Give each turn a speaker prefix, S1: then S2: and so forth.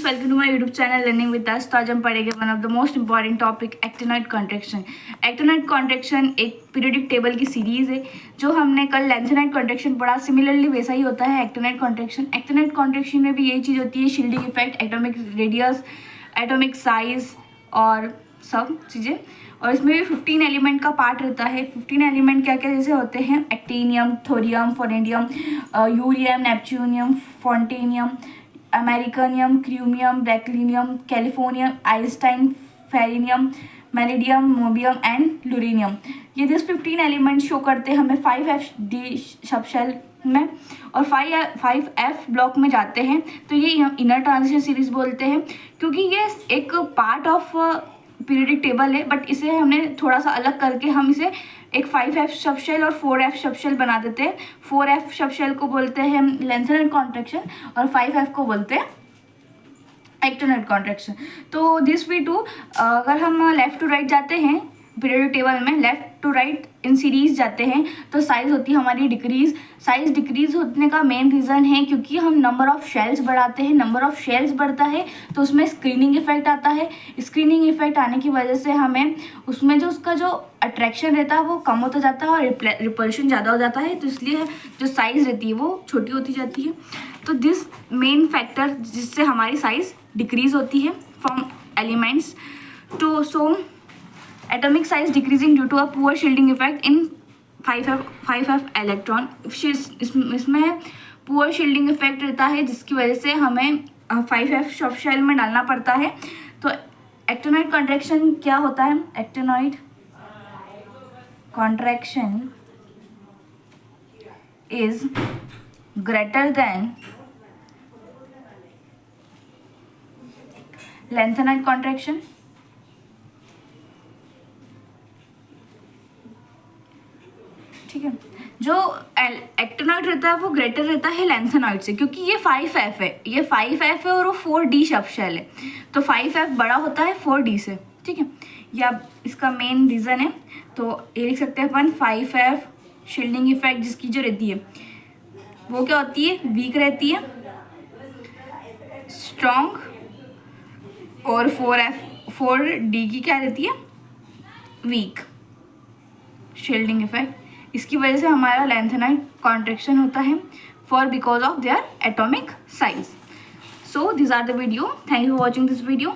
S1: Welcome to my YouTube channel learning with us. तो आज हम पढ़ेंगे one of the most important topic actinoid contraction. Actinoid contraction एक periodic table की series है जो हमने कल लेंथेनाइड कॉन्ट्रैक्शन पढ़ा। सिमिलरली वैसा ही होता है एक्टिनॉइड कॉन्ट्रैक्शन। एक्टिनॉइड कॉन्ट्रैक्शन में भी यही चीज़ होती है, shielding effect, atomic radius, atomic size और सब चीज़ें। और इसमें भी 15 एलिमेंट का पार्ट रहता है। 15 एलिमेंट क्या क्या जैसे होते हैं, एक्टिनियम, थोरियम, फोनेडियम, यूरियम, नेपच्यूनियम, फोन्टेनियम, americium, curium, berkelium, californium, Einstein, fermium, मैलिडियम, मोबियम एंड लुरेनियम। ये दिस 15 एलिमेंट शो करते हैं हमें 5FD सबशेल में और 5F ब्लॉक में जाते हैं। तो ये हम इनर ट्रांजिशन सीरीज बोलते हैं क्योंकि ये एक पार्ट ऑफ पीरियोडिक टेबल है, बट इसे हमने थोड़ा सा अलग करके हम इसे एक 5F सबशेल और 4F सबशेल बना देते हैं। 4F सबशेल को बोलते हैं लेंथेनाइड कॉन्ट्रैक्शन और 5F को बोलते हैं एक्टिनॉइड कॉन्ट्रैक्शन। तो दिस वी डू, अगर हम लेफ्ट टू राइट जाते हैं पीरियोडिक टेबल में, left to right in series जाते हैं तो साइज होती है हमारी डिक्रीज। साइज डिक्रीज होने का मेन रीज़न है क्योंकि हम नंबर ऑफ शेल्स बढ़ाते हैं। नंबर ऑफ शेल्स बढ़ता है तो उसमें स्क्रीनिंग इफेक्ट आता है। स्क्रीनिंग इफेक्ट आने की वजह से हमें उसमें जो उसका जो अट्रैक्शन रहता है वो कम होता जाता है और रिपल्शन ज़्यादा हो जाता है। तो इसलिए जो साइज़ रहती है वो छोटी होती जाती है। तो दिस मेन फैक्टर जिससे हमारी साइज़ डिक्रीज होती है from elements to so atomic size decreasing due to a poor shielding effect in 5F electron। इसमें poor shielding effect रहता है जिसकी वजह से हमें 5F सबशेल में डालना पड़ता है। तो एक्टिनॉइड कॉन्ट्रैक्शन क्या होता है? Actinoid contraction is greater than lanthanide contraction. ठीक है, जो एक्टिनॉइड रहता है वो ग्रेटर रहता है लेंथेनॉइड से क्योंकि ये 5F है, ये 5F है और वो 4D सबशेल है। तो 5F बड़ा होता है 4D से। ठीक है, या इसका मेन रीज़न है। तो ये लिख सकते हैं अपन 5F शील्डिंग इफेक्ट जिसकी जो रहती है वो क्या होती है, वीक रहती है, स्ट्रॉन्ग। और 4D की क्या रहती है, वीक शील्डिंग इफेक्ट। इसकी वजह से हमारा लेंथेनाइड कॉन्ट्रैक्शन होता है for because of their atomic size. So this are the video. Thank you for watching this video.